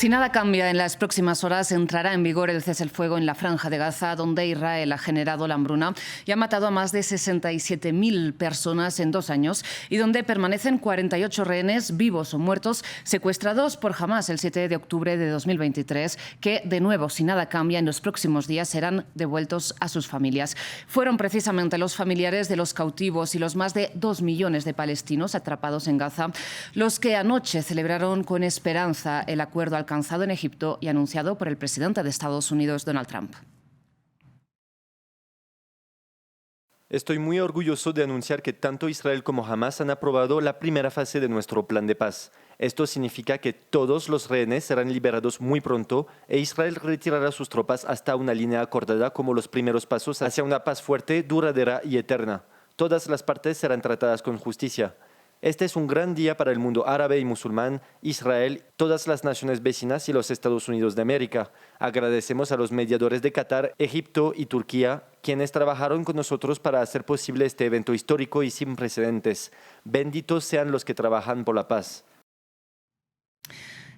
Si nada cambia, en las próximas horas entrará en vigor el cese el fuego en la Franja de Gaza, donde Israel ha generado la hambruna y ha matado a más de 67.000 personas en 2 años y donde permanecen 48 rehenes vivos o muertos secuestrados por Hamás el 7 de octubre de 2023, que, de nuevo, si nada cambia, en los próximos días serán devueltos a sus familias. Fueron precisamente los familiares de los cautivos y los más de 2 millones de palestinos atrapados en Gaza los que anoche celebraron con esperanza el acuerdo alcanzado en Egipto y anunciado por el presidente de Estados Unidos, Donald Trump. Estoy muy orgulloso de anunciar que tanto Israel como Hamás han aprobado la primera fase de nuestro plan de paz. Esto significa que todos los rehenes serán liberados muy pronto e Israel retirará sus tropas hasta una línea acordada como los primeros pasos hacia una paz fuerte, duradera y eterna. Todas las partes serán tratadas con justicia. Este es un gran día para el mundo árabe y musulmán, Israel, todas las naciones vecinas y los Estados Unidos de América. Agradecemos a los mediadores de Qatar, Egipto y Turquía, quienes trabajaron con nosotros para hacer posible este evento histórico y sin precedentes. Benditos sean los que trabajan por la paz.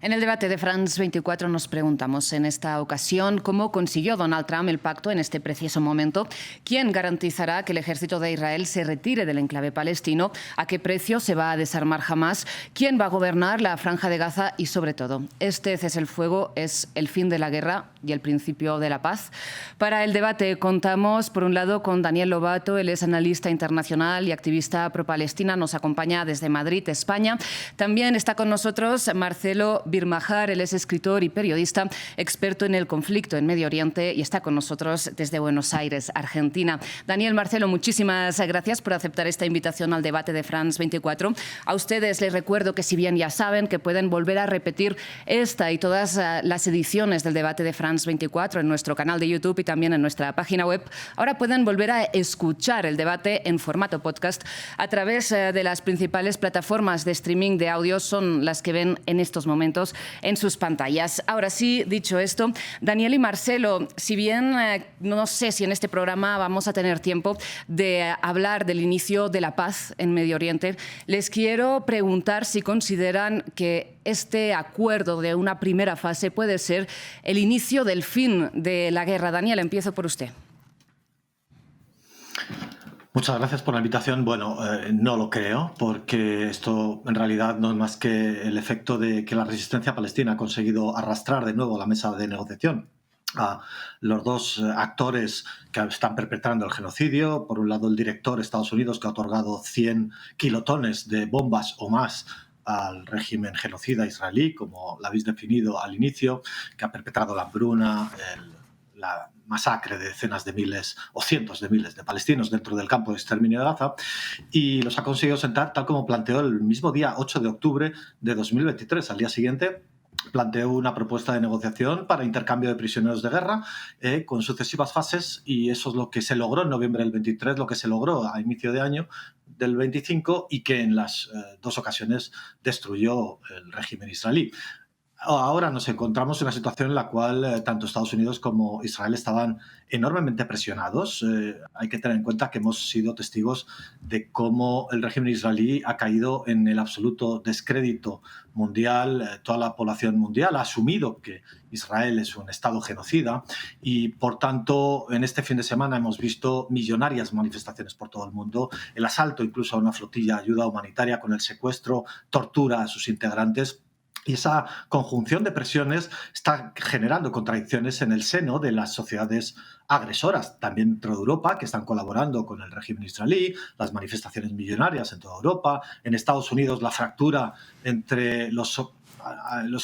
En el debate de France 24 nos preguntamos en esta ocasión cómo consiguió Donald Trump el pacto en este preciso momento, quién garantizará que el ejército de Israel se retire del enclave palestino, a qué precio se va a desarmar Hamás, quién va a gobernar la Franja de Gaza y, sobre todo, este cese el fuego es el fin de la guerra y el principio de la paz. Para el debate contamos, por un lado, con Daniel Lobato. Él es analista internacional y activista pro-palestina, nos acompaña desde Madrid, España. También está con nosotros Marcelo Birmajar, él es escritor y periodista, experto en el conflicto en Medio Oriente y está con nosotros desde Buenos Aires, Argentina. Daniel, Marcelo, muchísimas gracias por aceptar esta invitación al debate de France 24. A ustedes les recuerdo que, si bien ya saben que pueden volver a repetir esta y todas las ediciones del debate de France 24 en nuestro canal de YouTube y también en nuestra página web, ahora pueden volver a escuchar el debate en formato podcast a través de las principales plataformas de streaming de audio, son las que ven en estos momentos en sus pantallas. Ahora sí, dicho esto, Daniel y Marcelo, si bien no sé si en este programa vamos a tener tiempo de hablar del inicio de la paz en Medio Oriente, les quiero preguntar si consideran que este acuerdo de una primera fase puede ser el inicio del fin de la guerra. Daniel, empiezo por usted. Muchas gracias por la invitación. Bueno, no lo creo, porque esto en realidad no es más que el efecto de que la resistencia palestina ha conseguido arrastrar de nuevo a la mesa de negociación a los dos actores que están perpetrando el genocidio. Por un lado, el director de Estados Unidos, que ha otorgado 100 kilotones de bombas o más al régimen genocida israelí, como lo habéis definido al inicio, que ha perpetrado la hambruna, la masacre de decenas de miles o cientos de miles de palestinos dentro del campo de exterminio de Gaza, y los ha conseguido sentar tal como planteó el mismo día 8 de octubre de 2023. Al día siguiente planteó una propuesta de negociación para intercambio de prisioneros de guerra con sucesivas fases, y eso es lo que se logró en noviembre del 23, lo que se logró a inicio de año del 25 y que en las dos ocasiones destruyó el régimen israelí. Ahora nos encontramos en una situación en la cual tanto Estados Unidos como Israel estaban enormemente presionados. Hay que tener en cuenta que hemos sido testigos de cómo el régimen israelí ha caído en el absoluto descrédito mundial. Toda la población mundial ha asumido que Israel es un estado genocida y, por tanto, en este fin de semana hemos visto millonarias manifestaciones por todo el mundo, el asalto incluso a una flotilla de ayuda humanitaria con el secuestro, tortura a sus integrantes. Y esa conjunción de presiones está generando contradicciones en el seno de las sociedades agresoras, también dentro de Europa, que están colaborando con el régimen israelí, las manifestaciones millonarias en toda Europa, en Estados Unidos la fractura entre los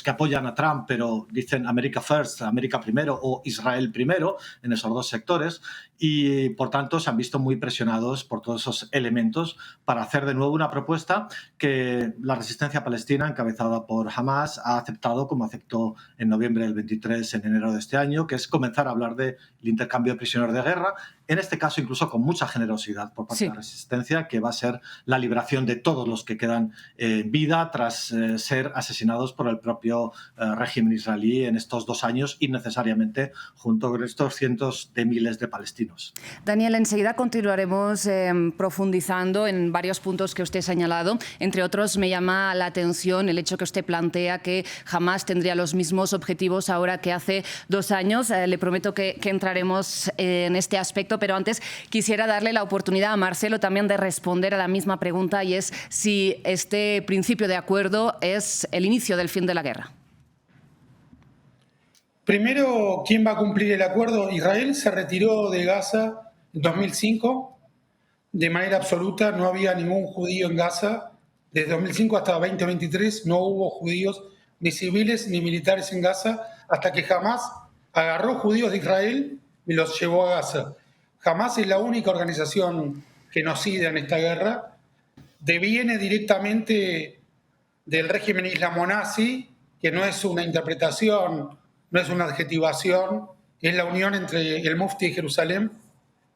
que apoyan a Trump pero dicen America First, América primero o Israel primero, en esos dos sectores, y por tanto se han visto muy presionados por todos esos elementos para hacer de nuevo una propuesta que la resistencia palestina, encabezada por Hamás, ha aceptado, como aceptó en noviembre del 23, en enero de este año, que es comenzar a hablar del intercambio de prisioneros de guerra en este caso incluso con mucha generosidad por parte Sí. de la resistencia, que va a ser la liberación de todos los que quedan en vida tras ser asesinados por el propio régimen israelí en estos 2 años innecesariamente, junto con estos cientos de miles de palestinos. Daniel, enseguida continuaremos profundizando en varios puntos que usted ha señalado. Entre otros, me llama la atención el hecho que usted plantea que Hamás tendría los mismos objetivos ahora que hace 2 años. Le prometo que entraremos en este aspecto, pero antes quisiera darle la oportunidad a Marcelo también de responder a la misma pregunta, y es si este principio de acuerdo es el inicio del fin de la guerra. Primero, ¿quién va a cumplir el acuerdo? Israel se retiró de Gaza en 2005 de manera absoluta, no había ningún judío en Gaza. Desde 2005 hasta 2023 no hubo judíos ni civiles ni militares en Gaza, hasta que Hamás agarró judíos de Israel y los llevó a Gaza. Hamás es la única organización genocida en esta guerra. Deviene directamente del régimen islamo-nazi, que no es una interpretación, no es una adjetivación, es la unión entre el mufti de Jerusalén,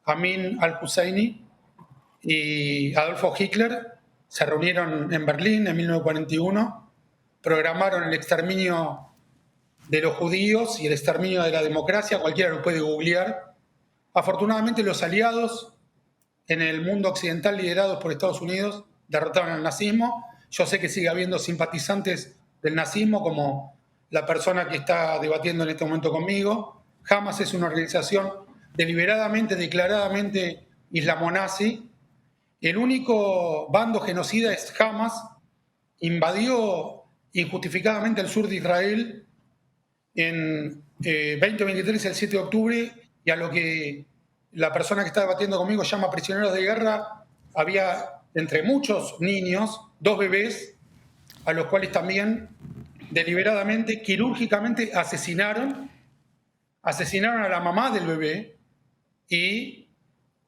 Amin al-Husseini, y Adolfo Hitler. Se reunieron en Berlín en 1941, programaron el exterminio de los judíos y el exterminio de la democracia, cualquiera lo puede googlear. Afortunadamente los aliados en el mundo occidental liderados por Estados Unidos derrotaron al nazismo. Yo sé que sigue habiendo simpatizantes del nazismo, como la persona que está debatiendo en este momento conmigo. Hamás es una organización deliberadamente, declaradamente islamo-nazi. El único bando genocida es Hamás. Invadió injustificadamente el sur de Israel en 2023, el 7 de octubre, y a lo que la persona que está debatiendo conmigo llama prisioneros de guerra, había entre muchos niños, 2 bebés, a los cuales también deliberadamente, quirúrgicamente asesinaron a la mamá del bebé, y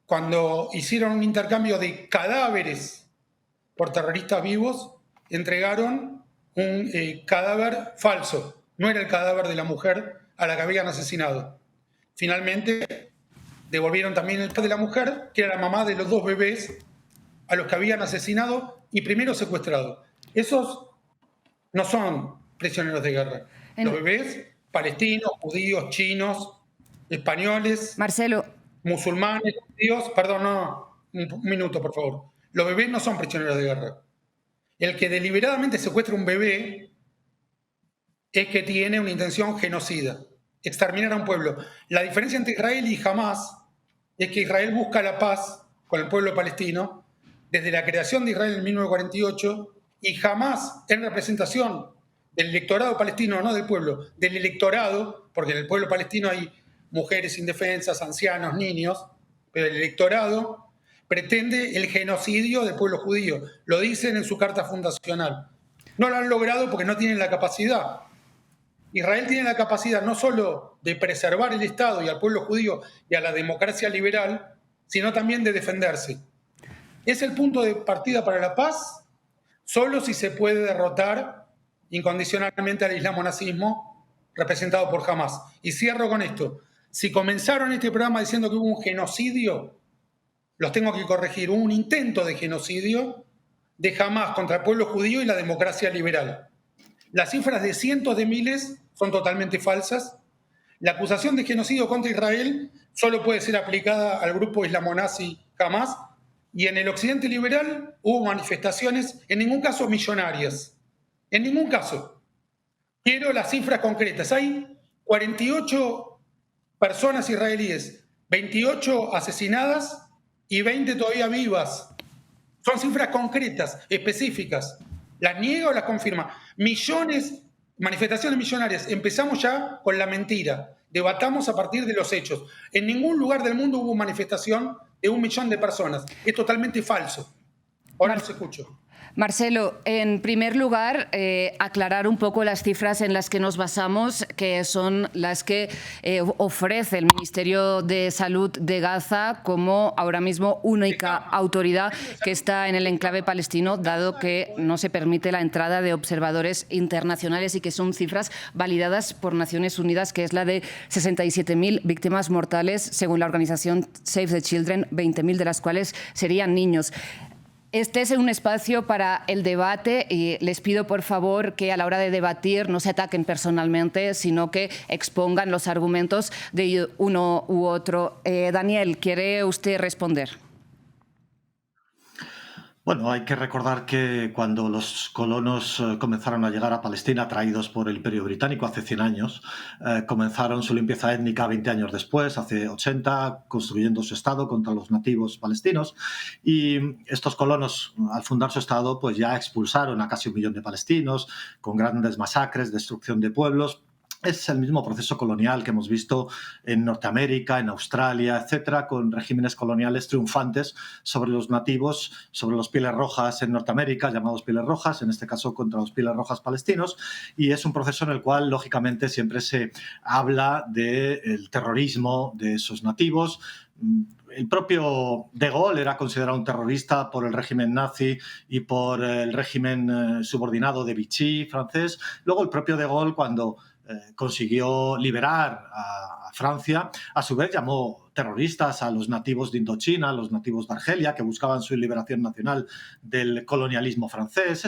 cuando hicieron un intercambio de cadáveres por terroristas vivos, entregaron un cadáver falso. No era el cadáver de la mujer a la que habían asesinado. Finalmente, devolvieron también el de la mujer, que era la mamá de los 2 bebés a los que habían asesinado y primero secuestrado. Esos no son prisioneros de guerra. Los bebés palestinos, judíos, chinos, españoles, Marcelo, musulmanes, judíos, perdón, no, un minuto, por favor. Los bebés no son prisioneros de guerra. El que deliberadamente secuestra un bebé es que tiene una intención genocida, exterminar a un pueblo. La diferencia entre Israel y Hamás es que Israel busca la paz con el pueblo palestino desde la creación de Israel en 1948, y Hamás, en representación del electorado palestino, no del pueblo, del electorado, porque en el pueblo palestino hay mujeres indefensas, ancianos, niños, pero el electorado pretende el genocidio del pueblo judío. Lo dicen en su carta fundacional. No lo han logrado porque no tienen la capacidad. Israel tiene la capacidad no solo de preservar el Estado y al pueblo judío y a la democracia liberal, sino también de defenderse. Es el punto de partida para la paz solo si se puede derrotar incondicionalmente al islamo-nazismo representado por Hamás. Y cierro con esto. Si comenzaron este programa diciendo que hubo un genocidio, los tengo que corregir. Hubo un intento de genocidio de Hamás contra el pueblo judío y la democracia liberal. Las cifras de cientos de miles son totalmente falsas. La acusación de genocidio contra Israel solo puede ser aplicada al grupo islamo-nazi Hamás, y en el occidente liberal hubo manifestaciones, en ningún caso millonarias. En ningún caso. Quiero las cifras concretas. Hay 48 personas israelíes, 28 asesinadas y 20 todavía vivas. Son cifras concretas, específicas. ¿Las niega o las confirma? Millones, manifestaciones millonarias. Empezamos ya con la mentira. Debatamos a partir de los hechos. En ningún lugar del mundo hubo manifestación de 1 millón de personas. Es totalmente falso. Ahora los escucho. Marcelo, en primer lugar, aclarar un poco las cifras en las que nos basamos, que son las que ofrece el Ministerio de Salud de Gaza como ahora mismo única autoridad que está en el enclave palestino, dado que no se permite la entrada de observadores internacionales y que son cifras validadas por Naciones Unidas, que es la de 67.000 víctimas mortales, según la organización Save the Children, 20.000 de las cuales serían niños. Este es un espacio para el debate y les pido, por favor, que a la hora de debatir no se ataquen personalmente, sino que expongan los argumentos de uno u otro. Daniel, ¿quiere usted responder? Bueno, hay que recordar que cuando los colonos comenzaron a llegar a Palestina, atraídos por el Imperio Británico hace 100 años, comenzaron su limpieza étnica 20 años después, hace 80, construyendo su Estado contra los nativos palestinos. Y estos colonos, al fundar su Estado, pues ya expulsaron a casi 1 millón de palestinos, con grandes masacres, destrucción de pueblos. Es el mismo proceso colonial que hemos visto en Norteamérica, en Australia, etcétera, con regímenes coloniales triunfantes sobre los nativos, sobre los pieles rojas en Norteamérica, llamados pieles rojas, en este caso contra los pieles rojas palestinos, y es un proceso en el cual, lógicamente, siempre se habla del terrorismo de esos nativos. El propio De Gaulle era considerado un terrorista por el régimen nazi y por el régimen subordinado de Vichy francés. Luego el propio De Gaulle, cuando consiguió liberar a Francia, a su vez llamó terroristas a los nativos de Indochina, a los nativos de Argelia, que buscaban su liberación nacional del colonialismo francés.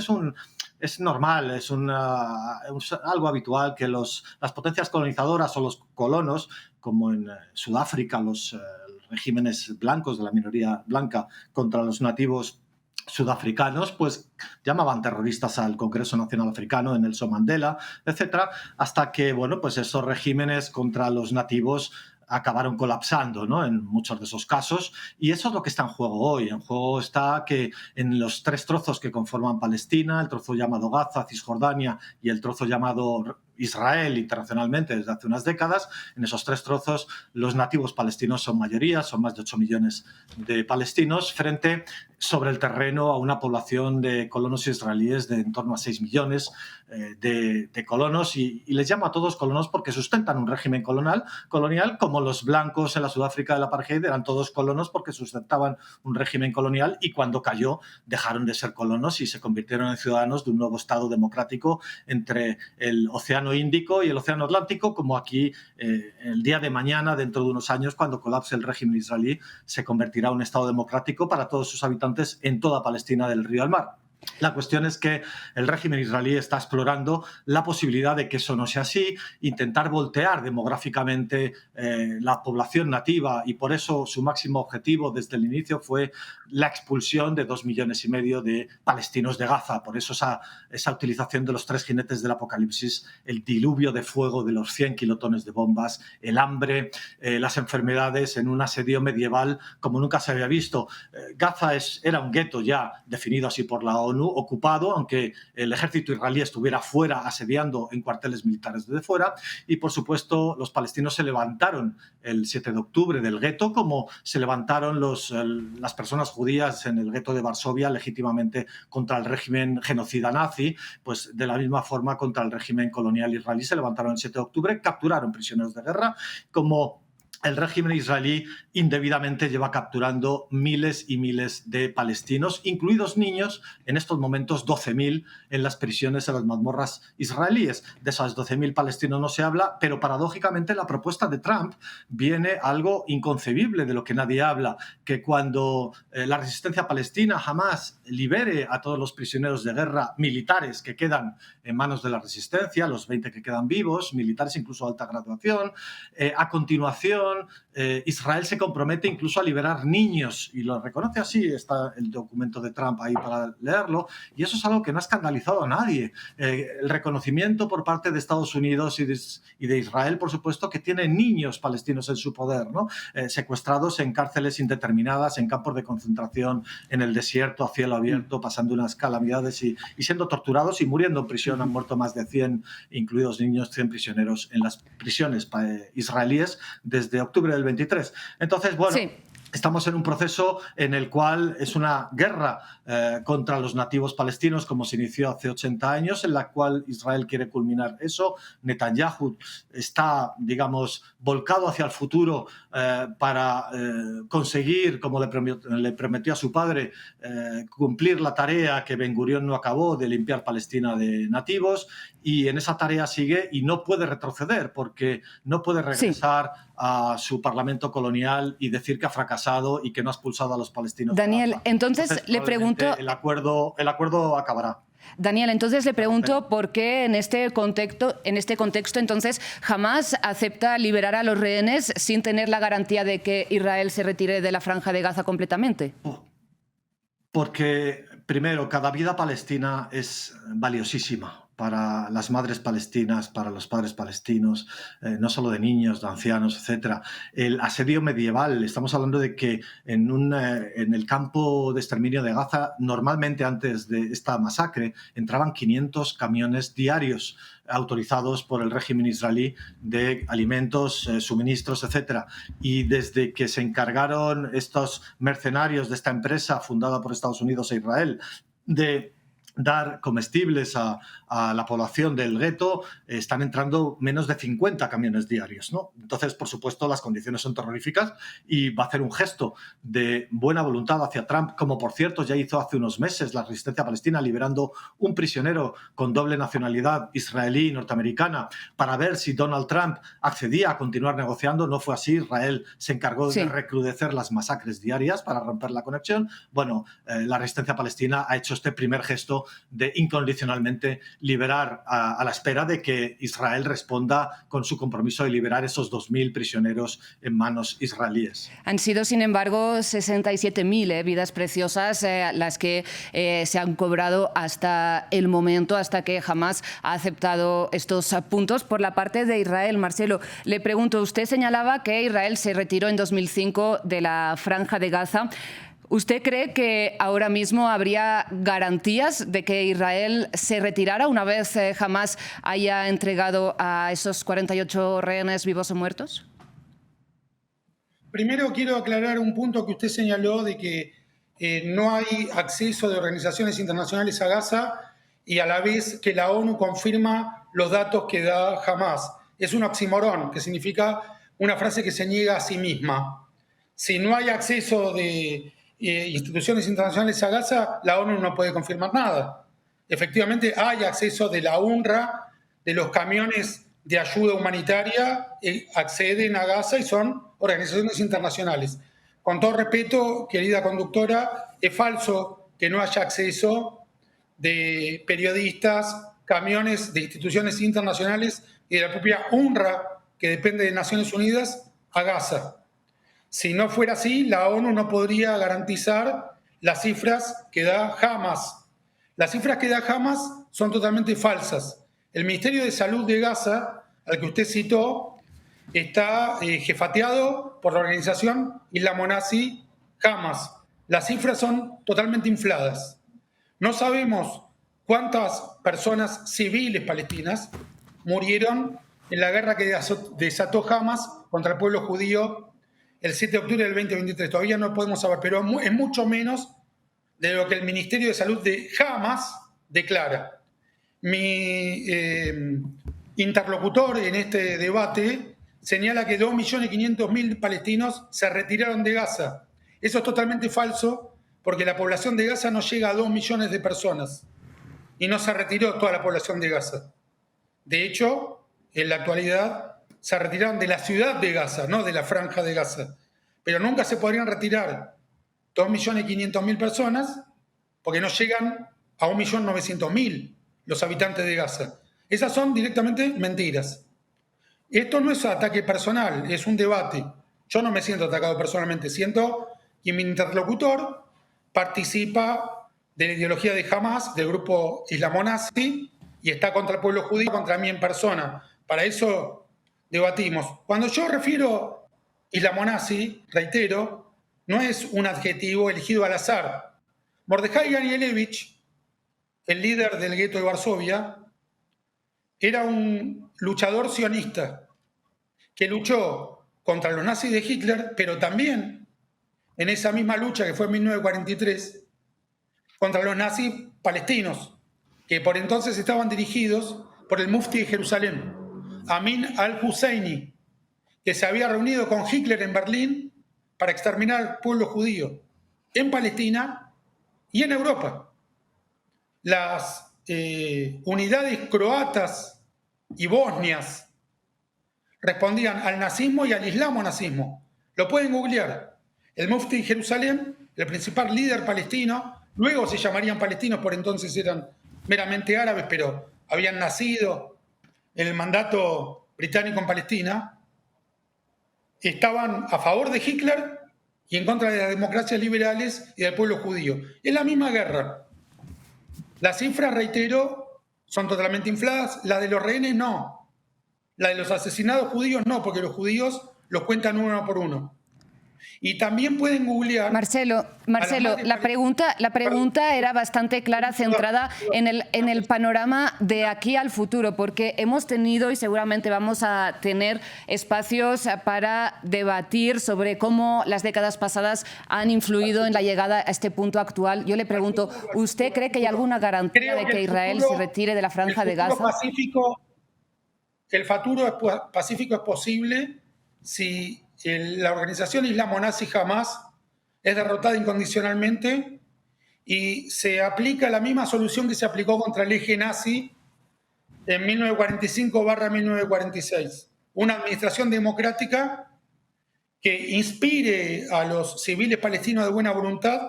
Es normal, es algo habitual que las potencias colonizadoras o los colonos, como en Sudáfrica, los regímenes blancos de la minoría blanca contra los nativos sudafricanos, pues llamaban terroristas al Congreso Nacional Africano, en Nelson Mandela, etcétera, hasta que, bueno, pues esos regímenes contra los nativos acabaron colapsando, ¿no?, en muchos de esos casos, y eso es lo que está en juego hoy. En juego está que en los 3 trozos que conforman Palestina, el trozo llamado Gaza, Cisjordania, y el trozo llamado Israel internacionalmente desde hace unas décadas, en esos 3 trozos los nativos palestinos son mayoría, son más de 8 millones de palestinos, frente sobre el terreno a una población de colonos israelíes de en torno a 6 millones de colonos, y les llamo a todos colonos porque sustentan un régimen colonial, como los blancos en la Sudáfrica del apartheid eran todos colonos porque sustentaban un régimen colonial, y cuando cayó dejaron de ser colonos y se convirtieron en ciudadanos de un nuevo Estado democrático entre el Océano Índico y el Océano Atlántico, como aquí el día de mañana, dentro de unos años, cuando colapse el régimen israelí, se convertirá en un Estado democrático para todos sus habitantes en toda Palestina del río al mar. La cuestión es que el régimen israelí está explorando la posibilidad de que eso no sea así, intentar voltear demográficamente la población nativa, y por eso su máximo objetivo desde el inicio fue la expulsión de 2,5 millones de palestinos de Gaza. Por eso esa utilización de los 3 jinetes del apocalipsis, el diluvio de fuego de los 100 kilotones de bombas, el hambre, las enfermedades, en un asedio medieval como nunca se había visto. Gaza era un gueto ya definido así por la ONU, ocupado, aunque el ejército israelí estuviera fuera asediando en cuarteles militares desde fuera, y por supuesto los palestinos se levantaron el 7 de octubre del gueto, como se levantaron las personas judías en el gueto de Varsovia legítimamente contra el régimen genocida nazi. Pues de la misma forma contra el régimen colonial israelí se levantaron el 7 de octubre, capturaron prisioneros de guerra, como el régimen israelí indebidamente lleva capturando miles y miles de palestinos, incluidos niños, en estos momentos 12.000 en las prisiones, en las mazmorras israelíes. De esos 12.000 palestinos no se habla, pero paradójicamente la propuesta de Trump viene algo inconcebible, de lo que nadie habla, que cuando la resistencia palestina jamás libere a todos los prisioneros de guerra militares que quedan en manos de la resistencia, los 20 que quedan vivos, militares incluso de alta graduación, a continuación Israel se compromete incluso a liberar niños, y lo reconoce así. Está el documento de Trump ahí para leerlo, y eso es algo que no ha escandalizado a nadie. El reconocimiento por parte de Estados Unidos y de Israel, por supuesto, que tiene niños palestinos en su poder, ¿no? Secuestrados en cárceles indeterminadas, en campos de concentración, en el desierto, a cielo abierto, pasando unas calamidades y siendo torturados y muriendo en prisión. Han muerto más de 100, incluidos niños, 100 prisioneros en las prisiones israelíes desde octubre del 23. Entonces, bueno, Sí. estamos en un proceso en el cual es una guerra contra los nativos palestinos, como se inició hace 80 años, en la cual Israel quiere culminar eso. Netanyahu está, digamos, volcado hacia el futuro para conseguir, como le prometió a su padre, cumplir la tarea que Ben Gurión no acabó, de limpiar Palestina de nativos, y en esa tarea sigue y no puede retroceder porque no puede regresar a su parlamento colonial y decir que ha fracasado y que no ha expulsado a los palestinos. Daniel, entonces le pregunto... El acuerdo acabará. Daniel, entonces le pregunto por qué en este contexto entonces Hamás acepta liberar a los rehenes sin tener la garantía de que Israel se retire de la Franja de Gaza completamente. Porque, primero, cada vida palestina es valiosísima para las madres palestinas, para los padres palestinos, no solo de niños, de ancianos, etc. El asedio medieval, estamos hablando de que en el campo de exterminio de Gaza, normalmente antes de esta masacre, entraban 500 camiones diarios autorizados por el régimen israelí de alimentos, suministros, etc. Y desde que se encargaron estos mercenarios de esta empresa fundada por Estados Unidos e Israel de dar comestibles a la población del gueto, están entrando menos de 50 camiones diarios, ¿no? Entonces, por supuesto, las condiciones son terroríficas y va a hacer un gesto de buena voluntad hacia Trump, como por cierto ya hizo hace unos meses la Resistencia Palestina, liberando un prisionero con doble nacionalidad israelí y norteamericana, para ver si Donald Trump accedía a continuar negociando. No fue así. Israel se encargó de recrudecer las masacres diarias para romper la conexión. Bueno, la Resistencia Palestina ha hecho este primer gesto de incondicionalmente liberar a la espera de que Israel responda con su compromiso de liberar esos 2.000 prisioneros en manos israelíes. Han sido, sin embargo, 67.000 vidas preciosas las que se han cobrado hasta el momento, hasta que Hamás ha aceptado estos puntos por la parte de Israel. Marcelo, le pregunto, usted señalaba que Israel se retiró en 2005 de la Franja de Gaza. ¿Usted cree que ahora mismo habría garantías de que Israel se retirara una vez Hamás haya entregado a esos 48 rehenes vivos o muertos? Primero quiero aclarar un punto que usted señaló de que no hay acceso de organizaciones internacionales a Gaza y a la vez que la ONU confirma los datos que da Hamás. Es un oxímoron, que significa una frase que se niega a sí misma. Si no hay acceso de instituciones internacionales a Gaza, la ONU no puede confirmar nada. Efectivamente, hay acceso de la UNRWA, de los camiones de ayuda humanitaria, acceden a Gaza y son organizaciones internacionales. Con todo respeto, querida conductora, es falso que no haya acceso de periodistas, camiones de instituciones internacionales y de la propia UNRWA, que depende de Naciones Unidas, a Gaza. Si no fuera así, la ONU no podría garantizar las cifras que da Hamás. Las cifras que da Hamás son totalmente falsas. El Ministerio de Salud de Gaza, al que usted citó, está jefateado por la organización islamo-nazi Hamás. Las cifras son totalmente infladas. No sabemos cuántas personas civiles palestinas murieron en la guerra que desató Hamás contra el pueblo judío el 7 de octubre del 2023. Todavía no podemos saber, pero es mucho menos de lo que el Ministerio de Salud de Hamás declara. Mi interlocutor en este debate señala que 2.500.000 palestinos se retiraron de Gaza. Eso es totalmente falso, porque la población de Gaza no llega a 2 millones de personas y no se retiró toda la población de Gaza. De hecho, en la actualidad se retiraron de la ciudad de Gaza, no de la Franja de Gaza. Pero nunca se podrían retirar 2.500.000 personas porque no llegan a 1.900.000 los habitantes de Gaza. Esas son directamente mentiras. Esto no es ataque personal, es un debate. Yo no me siento atacado personalmente, siento que mi interlocutor participa de la ideología de Hamás, del grupo islamo-nazi, y está contra el pueblo judío, contra mí en persona. Para eso debatimos. Cuando yo refiero islamo-nazi, reitero, no es un adjetivo elegido al azar. Mordejai Anielewicz, el líder del gueto de Varsovia, era un luchador sionista que luchó contra los nazis de Hitler, pero también en esa misma lucha que fue en 1943 contra los nazis palestinos, que por entonces estaban dirigidos por el mufti de Jerusalén, Amin al-Husseini, que se había reunido con Hitler en Berlín para exterminar al pueblo judío en Palestina y en Europa. Las unidades croatas y bosnias respondían al nazismo y al islamo-nazismo. Lo pueden googlear. El mufti de Jerusalén, el principal líder palestino, luego se llamarían palestinos, por entonces eran meramente árabes, pero habían nacido en el mandato británico en Palestina, estaban a favor de Hitler y en contra de las democracias liberales y del pueblo judío. Es la misma guerra. Las cifras, reitero, son totalmente infladas. La de los rehenes no. La de los asesinados judíos no, porque los judíos los cuentan uno por uno. Y también pueden googlear... Marcelo, la pregunta era bastante clara, centrada en el panorama de aquí al futuro, porque hemos tenido y seguramente vamos a tener espacios para debatir sobre cómo las décadas pasadas han influido en la llegada a este punto actual. Yo le pregunto, ¿usted cree que hay alguna garantía de que Israel se retire de la Franja de Gaza? El futuro pacífico es posible si la organización islamo-nazi Hamas es derrotada incondicionalmente y se aplica la misma solución que se aplicó contra el eje nazi en 1945/1946. Una administración democrática que inspire a los civiles palestinos de buena voluntad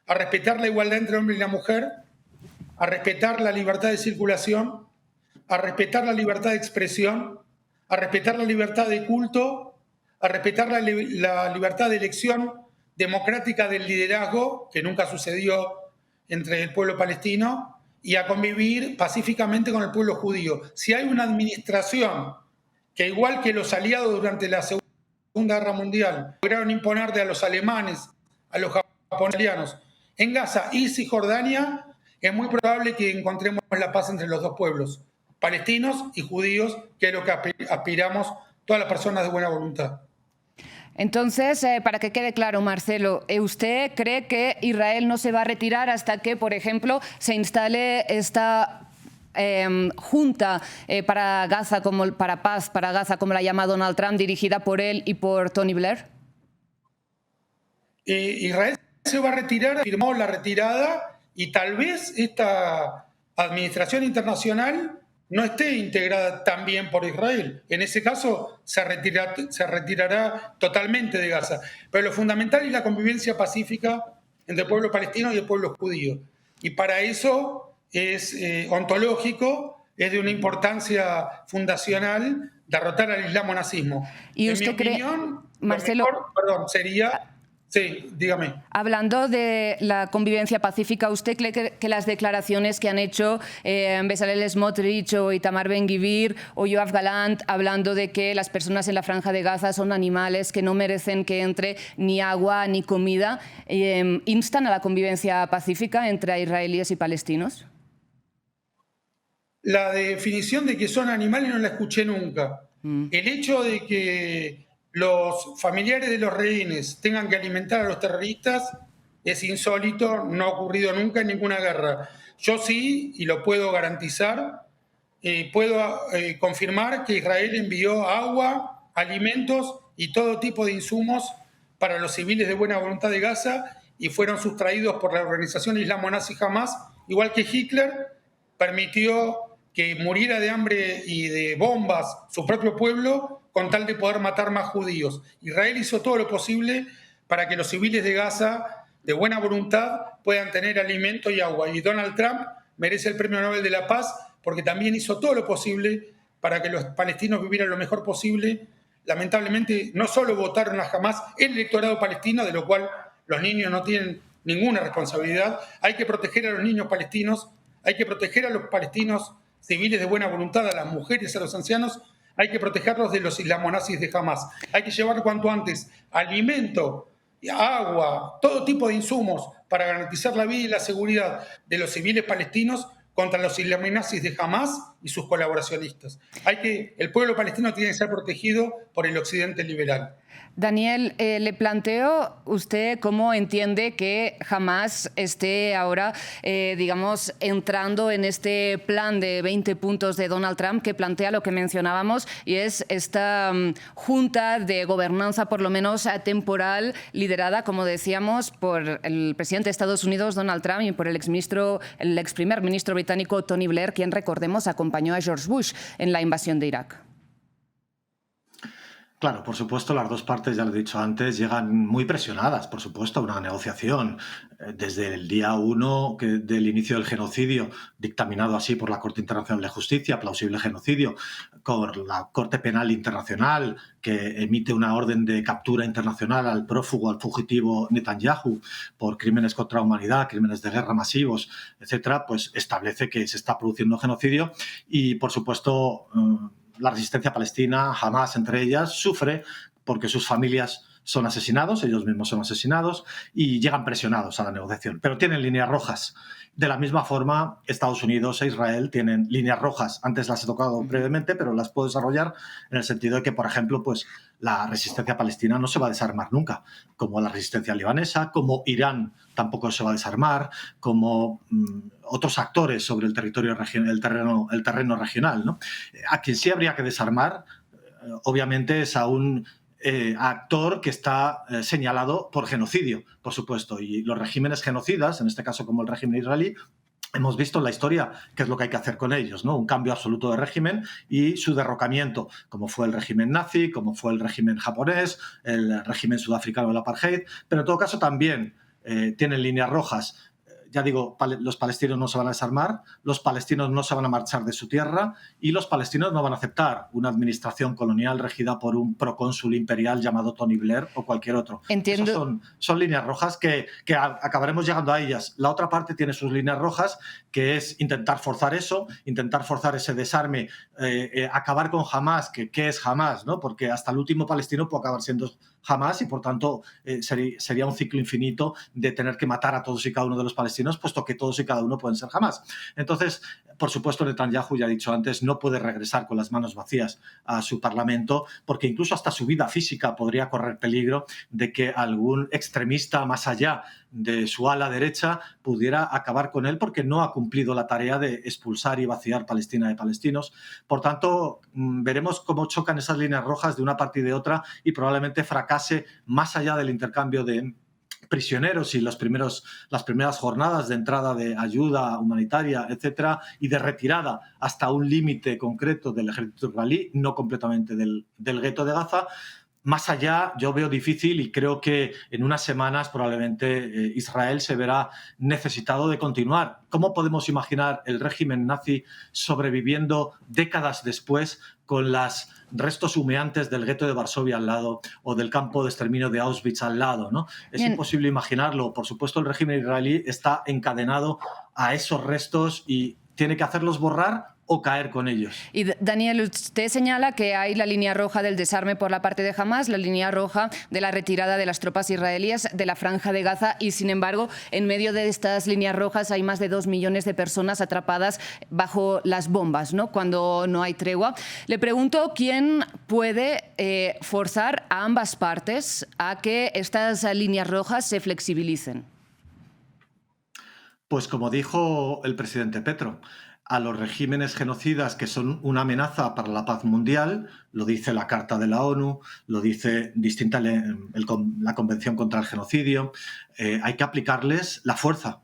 a respetar la igualdad entre el hombre y la mujer, a respetar la libertad de circulación, a respetar la libertad de expresión, a respetar la libertad de culto, a respetar la libertad de elección democrática del liderazgo, que nunca sucedió entre el pueblo palestino, y a convivir pacíficamente con el pueblo judío. Si hay una administración que, igual que los aliados durante la Segunda Guerra Mundial, lograron imponerle a los alemanes, a los japoneses en Gaza y Cisjordania, es muy probable que encontremos la paz entre los dos pueblos, palestinos y judíos, que es lo que aspiramos todas las personas de buena voluntad. Entonces, para que quede claro, Marcelo, ¿usted cree que Israel no se va a retirar hasta que, por ejemplo, se instale esta junta para Gaza, para paz para Gaza, como la llama Donald Trump, dirigida por él y por Tony Blair? Israel se va a retirar, firmó la retirada, y tal vez esta administración internacional no esté integrada también por Israel. En ese caso se retirará totalmente de Gaza. Pero lo fundamental es la convivencia pacífica entre el pueblo palestino y el pueblo judío. Y para eso es ontológico, es de una importancia fundacional derrotar al islamo-nazismo. ¿Y usted cree, Marcelo, sería... Sí, dígame. Hablando de la convivencia pacífica, ¿usted cree que las declaraciones que han hecho Bezalel Smotrich o Itamar Ben-Gvir o Yoav Galant, hablando de que las personas en la Franja de Gaza son animales que no merecen que entre ni agua ni comida, instan a la convivencia pacífica entre israelíes y palestinos? La definición de que son animales no la escuché nunca. El hecho de que los familiares de los rehenes tengan que alimentar a los terroristas es insólito, no ha ocurrido nunca en ninguna guerra. Yo sí, y lo puedo garantizar, puedo confirmar que Israel envió agua, alimentos y todo tipo de insumos para los civiles de buena voluntad de Gaza, y fueron sustraídos por la organización islamo-nazi Hamas, igual que Hitler permitió que muriera de hambre y de bombas su propio pueblo con tal de poder matar más judíos. Israel hizo todo lo posible para que los civiles de Gaza, de buena voluntad, puedan tener alimento y agua. Y Donald Trump merece el Premio Nobel de la Paz porque también hizo todo lo posible para que los palestinos vivieran lo mejor posible. Lamentablemente, no solo votaron a Hamas el electorado palestino, de lo cual los niños no tienen ninguna responsabilidad. Hay que proteger a los niños palestinos, hay que proteger a los palestinos civiles de buena voluntad, a las mujeres, a los ancianos. Hay que protegerlos de los islamonazis de Hamas. Hay que llevar cuanto antes alimento, agua, todo tipo de insumos para garantizar la vida y la seguridad de los civiles palestinos contra los islamonazis de Hamas y sus colaboracionistas. El pueblo palestino tiene que ser protegido por el occidente liberal. Daniel, le planteo usted cómo entiende que Hamás esté ahora, digamos, entrando en este plan de 20 puntos de Donald Trump que plantea lo que mencionábamos y es esta junta de gobernanza, por lo menos temporal, liderada, como decíamos, por el presidente de Estados Unidos, Donald Trump, y por el ex primer ministro británico, Tony Blair, quien, recordemos, acompañó a George Bush en la invasión de Irak. Claro, por supuesto, las dos partes, ya lo he dicho antes, llegan muy presionadas, por supuesto, a una negociación. Desde el día 1 del inicio del genocidio, dictaminado así por la Corte Internacional de Justicia, plausible genocidio, con la Corte Penal Internacional, que emite una orden de captura internacional al prófugo, al fugitivo Netanyahu, por crímenes contra la humanidad, crímenes de guerra masivos, etcétera, pues establece que se está produciendo genocidio y, por supuesto, la resistencia palestina, Hamás entre ellas, sufre porque sus familias son asesinados, ellos mismos son asesinados y llegan presionados a la negociación. Pero tienen líneas rojas. De la misma forma, Estados Unidos e Israel tienen líneas rojas. Antes las he tocado brevemente, pero las puedo desarrollar en el sentido de que, por ejemplo, pues, la resistencia palestina no se va a desarmar nunca, como la resistencia libanesa, como Irán tampoco se va a desarmar, como otros actores sobre el territorio el terreno regional, ¿no? A quien sí habría que desarmar, obviamente, es a un actor que está señalado por genocidio, por supuesto, y los regímenes genocidas, en este caso como el régimen israelí, hemos visto en la historia qué es lo que hay que hacer con ellos, ¿no? Un cambio absoluto de régimen y su derrocamiento, como fue el régimen nazi, como fue el régimen japonés, el régimen sudafricano del apartheid, pero en todo caso también tienen líneas rojas. Ya digo, los palestinos no se van a desarmar, los palestinos no se van a marchar de su tierra y los palestinos no van a aceptar una administración colonial regida por un procónsul imperial llamado Tony Blair o cualquier otro. Entiendo. Esas son líneas rojas que acabaremos llegando a ellas. La otra parte tiene sus líneas rojas, que es intentar forzar eso, intentar forzar ese desarme, acabar con Hamás, que ¿qué es Hamás? ¿No? Porque hasta el último palestino puede acabar siendo Hamás y, por tanto, sería un ciclo infinito de tener que matar a todos y cada uno de los palestinos, puesto que todos y cada uno pueden ser Hamás. Entonces, por supuesto, Netanyahu, ya he dicho antes, no puede regresar con las manos vacías a su parlamento, porque incluso hasta su vida física podría correr peligro de que algún extremista más allá de su ala derecha pudiera acabar con él porque no ha cumplido la tarea de expulsar y vaciar Palestina de palestinos. Por tanto, veremos cómo chocan esas líneas rojas de una parte y de otra y probablemente fracase más allá del intercambio de prisioneros y las primeras jornadas de entrada de ayuda humanitaria, etcétera, y de retirada hasta un límite concreto del ejército israelí, no completamente del gueto de Gaza. Más allá, yo veo difícil y creo que en unas semanas probablemente Israel se verá necesitado de continuar. ¿Cómo podemos imaginar el régimen nazi sobreviviendo décadas después con los restos humeantes del gueto de Varsovia al lado o del campo de exterminio de Auschwitz al lado, ¿no? Es imposible imaginarlo. Por supuesto, el régimen israelí está encadenado a esos restos y tiene que hacerlos borrar o caer con ellos. Y Daniel, usted señala que hay la línea roja del desarme por la parte de Hamás, la línea roja de la retirada de las tropas israelíes de la Franja de Gaza y, sin embargo, en medio de estas líneas rojas hay más de 2 millones de personas atrapadas bajo las bombas, ¿no? Cuando no hay tregua. Le pregunto quién puede forzar a ambas partes a que estas líneas rojas se flexibilicen. Pues como dijo el presidente Petro, a los regímenes genocidas que son una amenaza para la paz mundial, lo dice la Carta de la ONU, lo dice la Convención contra el Genocidio, hay que aplicarles la fuerza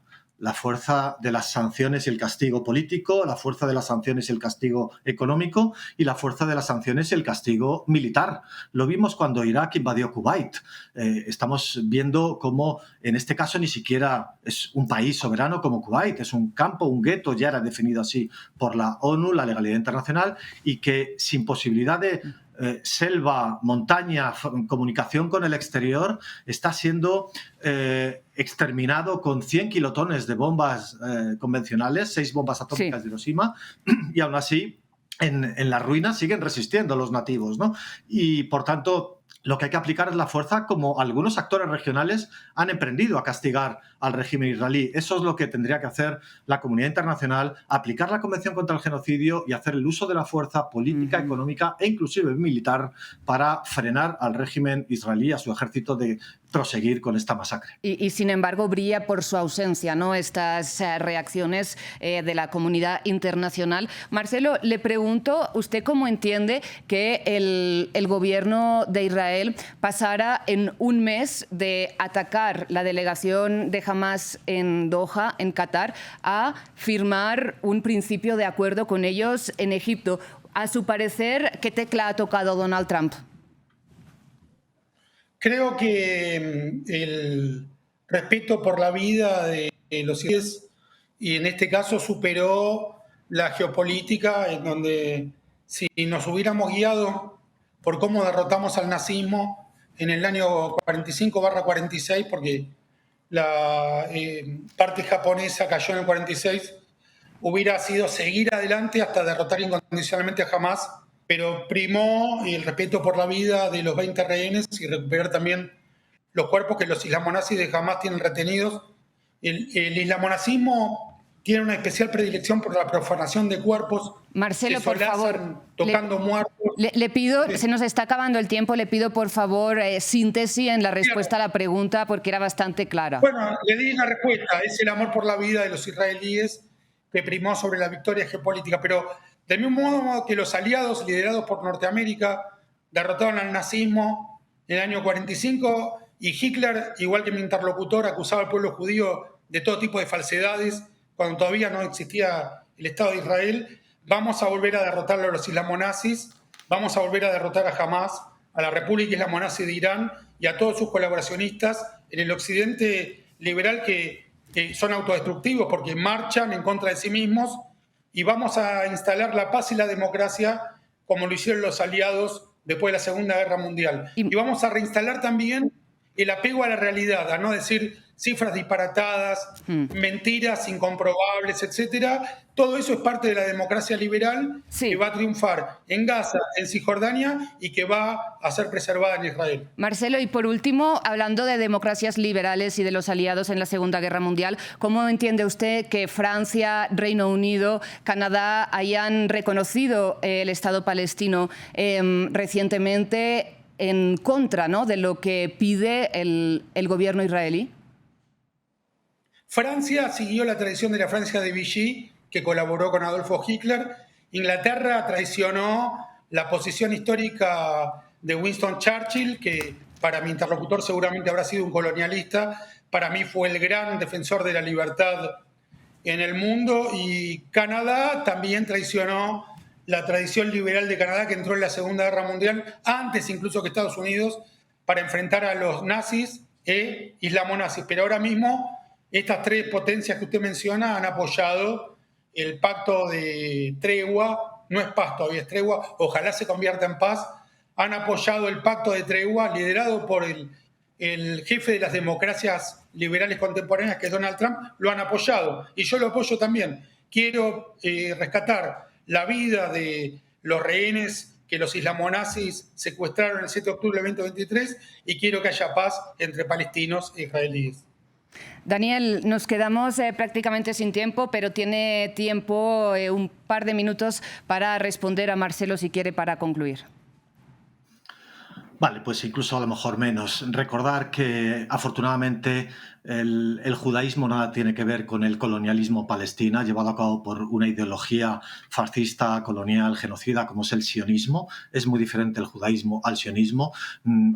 de las sanciones y el castigo político, la fuerza de las sanciones y el castigo económico y la fuerza de las sanciones y el castigo militar. Lo vimos cuando Irak invadió Kuwait. Estamos viendo cómo en este caso ni siquiera es un país soberano como Kuwait, es un campo, un gueto, ya era definido así por la ONU, la legalidad internacional, y que sin posibilidad de selva, montaña, comunicación con el exterior, está siendo exterminado con 100 kilotones de bombas convencionales, 6 bombas atómicas de Hiroshima, y aún así en las ruinas siguen resistiendo los nativos, ¿no? Y por tanto lo que hay que aplicar es la fuerza, como algunos actores regionales han emprendido a castigar al régimen israelí. Eso es lo que tendría que hacer la comunidad internacional, aplicar la Convención contra el Genocidio y hacer el uso de la fuerza política, económica e inclusive militar para frenar al régimen israelí, a su ejército, de proseguir con esta masacre. Y sin embargo brilla por su ausencia, ¿no?, estas reacciones de la comunidad internacional. Marcelo, le pregunto, ¿usted cómo entiende que el gobierno de Israel pasara en un mes de atacar la delegación de Hamás en Doha, en Qatar, a firmar un principio de acuerdo con ellos en Egipto? A su parecer, ¿qué tecla ha tocado Donald Trump? Creo que el respeto por la vida de los israelíes, y en este caso superó la geopolítica, en donde si nos hubiéramos guiado por cómo derrotamos al nazismo en el año 45/46, porque la parte japonesa cayó en el 46, hubiera sido seguir adelante hasta derrotar incondicionalmente a Hamás, pero primó el respeto por la vida de los 20 rehenes y recuperar también los cuerpos que los islamonazis de Hamás tienen retenidos. El islamonazismo tiene una especial predilección por la profanación de cuerpos. Marcelo, por favor, tocando muertos. Le pido, se nos está acabando el tiempo, le pido por favor síntesis en la respuesta a la pregunta, porque era bastante clara. Bueno, le di una respuesta, es el amor por la vida de los israelíes que primó sobre la victoria geopolítica, pero del mismo modo que los aliados liderados por Norteamérica derrotaron al nazismo en el año 45, y Hitler, igual que mi interlocutor, acusaba al pueblo judío de todo tipo de falsedades cuando todavía no existía el Estado de Israel, vamos a volver a derrotar a los islamonazis, vamos a volver a derrotar a Hamás, a la República Islamonazi de Irán y a todos sus colaboracionistas en el occidente liberal que son autodestructivos porque marchan en contra de sí mismos, y vamos a instalar la paz y la democracia como lo hicieron los aliados después de la Segunda Guerra Mundial. Y vamos a reinstalar también el apego a la realidad, a no decir cifras disparatadas, mentiras incomprobables, etcétera. Todo eso es parte de la democracia liberal que va a triunfar en Gaza, en Cisjordania, y que va a ser preservada en Israel. Marcelo, y por último, hablando de democracias liberales y de los aliados en la Segunda Guerra Mundial, ¿cómo entiende usted que Francia, Reino Unido, Canadá hayan reconocido el Estado palestino recientemente en contra, ¿no?, de lo que pide el gobierno israelí? Francia siguió la tradición de la Francia de Vichy, que colaboró con Adolfo Hitler. Inglaterra traicionó la posición histórica de Winston Churchill, que para mi interlocutor seguramente habrá sido un colonialista. Para mí fue el gran defensor de la libertad en el mundo. Y Canadá también traicionó la tradición liberal de Canadá, que entró en la Segunda Guerra Mundial, antes incluso que Estados Unidos, para enfrentar a los nazis e islamonazis. Pero ahora mismo estas tres potencias que usted menciona han apoyado el pacto de tregua, no es paz todavía, es tregua, ojalá se convierta en paz, han apoyado el pacto de tregua liderado por el jefe de las democracias liberales contemporáneas, que es Donald Trump, lo han apoyado. Y yo lo apoyo también. Quiero rescatar la vida de los rehenes que los islamonazis secuestraron el 7 de octubre del 2023 y quiero que haya paz entre palestinos e israelíes. Daniel, nos quedamos prácticamente sin tiempo, pero tiene tiempo, un par de minutos para responder a Marcelo si quiere para concluir. Vale, pues incluso a lo mejor menos. Recordar que afortunadamente el judaísmo nada tiene que ver con el colonialismo palestino llevado a cabo por una ideología fascista, colonial, genocida como es el sionismo. Es muy diferente el judaísmo al sionismo.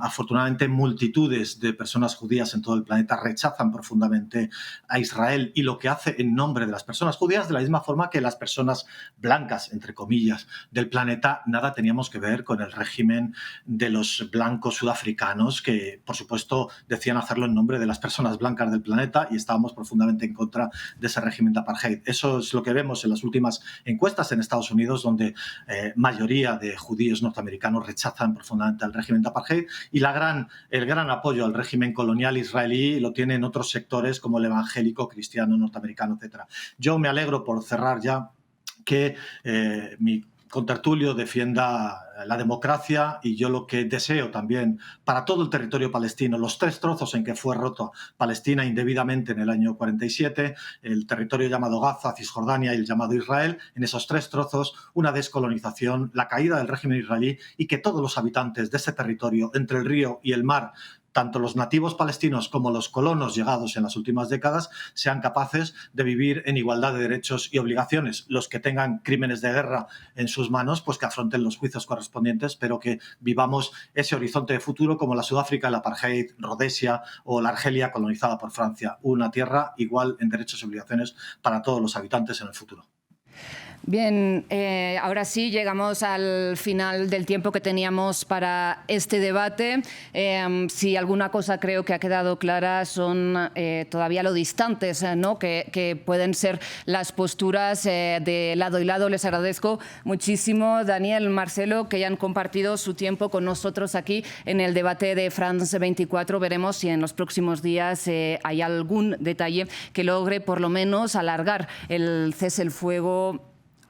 Afortunadamente multitudes de personas judías en todo el planeta rechazan profundamente a Israel y lo que hace en nombre de las personas judías, de la misma forma que las personas blancas, entre comillas, del planeta, nada teníamos que ver con el régimen de los blancos sudafricanos que, por supuesto, decían hacerlo en nombre de las personas blancas del planeta y estábamos profundamente en contra de ese régimen de apartheid. Eso es lo que vemos en las últimas encuestas en Estados Unidos, donde mayoría de judíos norteamericanos rechazan profundamente al régimen de apartheid y el gran apoyo al régimen colonial israelí lo tienen otros sectores como el evangélico, cristiano, norteamericano, etc. Yo me alegro, por cerrar ya, que mi contertulio defienda la democracia, y yo lo que deseo también para todo el territorio palestino, los 3 trozos en que fue roto Palestina indebidamente en el año 47, el territorio llamado Gaza, Cisjordania y el llamado Israel, en esos 3 trozos una descolonización, la caída del régimen israelí, y que todos los habitantes de ese territorio, entre el río y el mar, tanto los nativos palestinos como los colonos llegados en las últimas décadas, sean capaces de vivir en igualdad de derechos y obligaciones. Los que tengan crímenes de guerra en sus manos, pues que afronten los juicios correspondientes, pero que vivamos ese horizonte de futuro como la Sudáfrica, el apartheid, Rodesia o la Argelia colonizada por Francia. Una tierra igual en derechos y obligaciones para todos los habitantes en el futuro. Bien, ahora sí llegamos al final del tiempo que teníamos para este debate. Si alguna cosa creo que ha quedado clara son todavía lo distantes, ¿no? que pueden ser las posturas de lado y lado. Les agradezco muchísimo, Daniel, Marcelo, que hayan compartido su tiempo con nosotros aquí en el debate de France 24. Veremos si en los próximos días hay algún detalle que logre por lo menos alargar el cese el fuego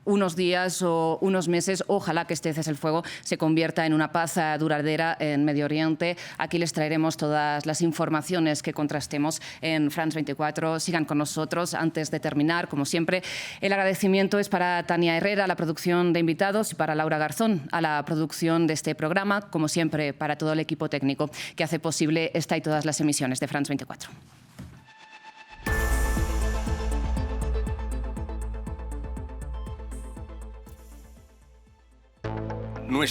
unos días o unos meses. Ojalá que este cese el fuego se convierta en una paz duradera en Medio Oriente. Aquí les traeremos todas las informaciones que contrastemos en France 24. Sigan con nosotros. Antes de terminar, como siempre, el agradecimiento es para Tania Herrera, a la producción de invitados, y para Laura Garzón, a la producción de este programa. Como siempre, para todo el equipo técnico que hace posible esta y todas las emisiones de France 24.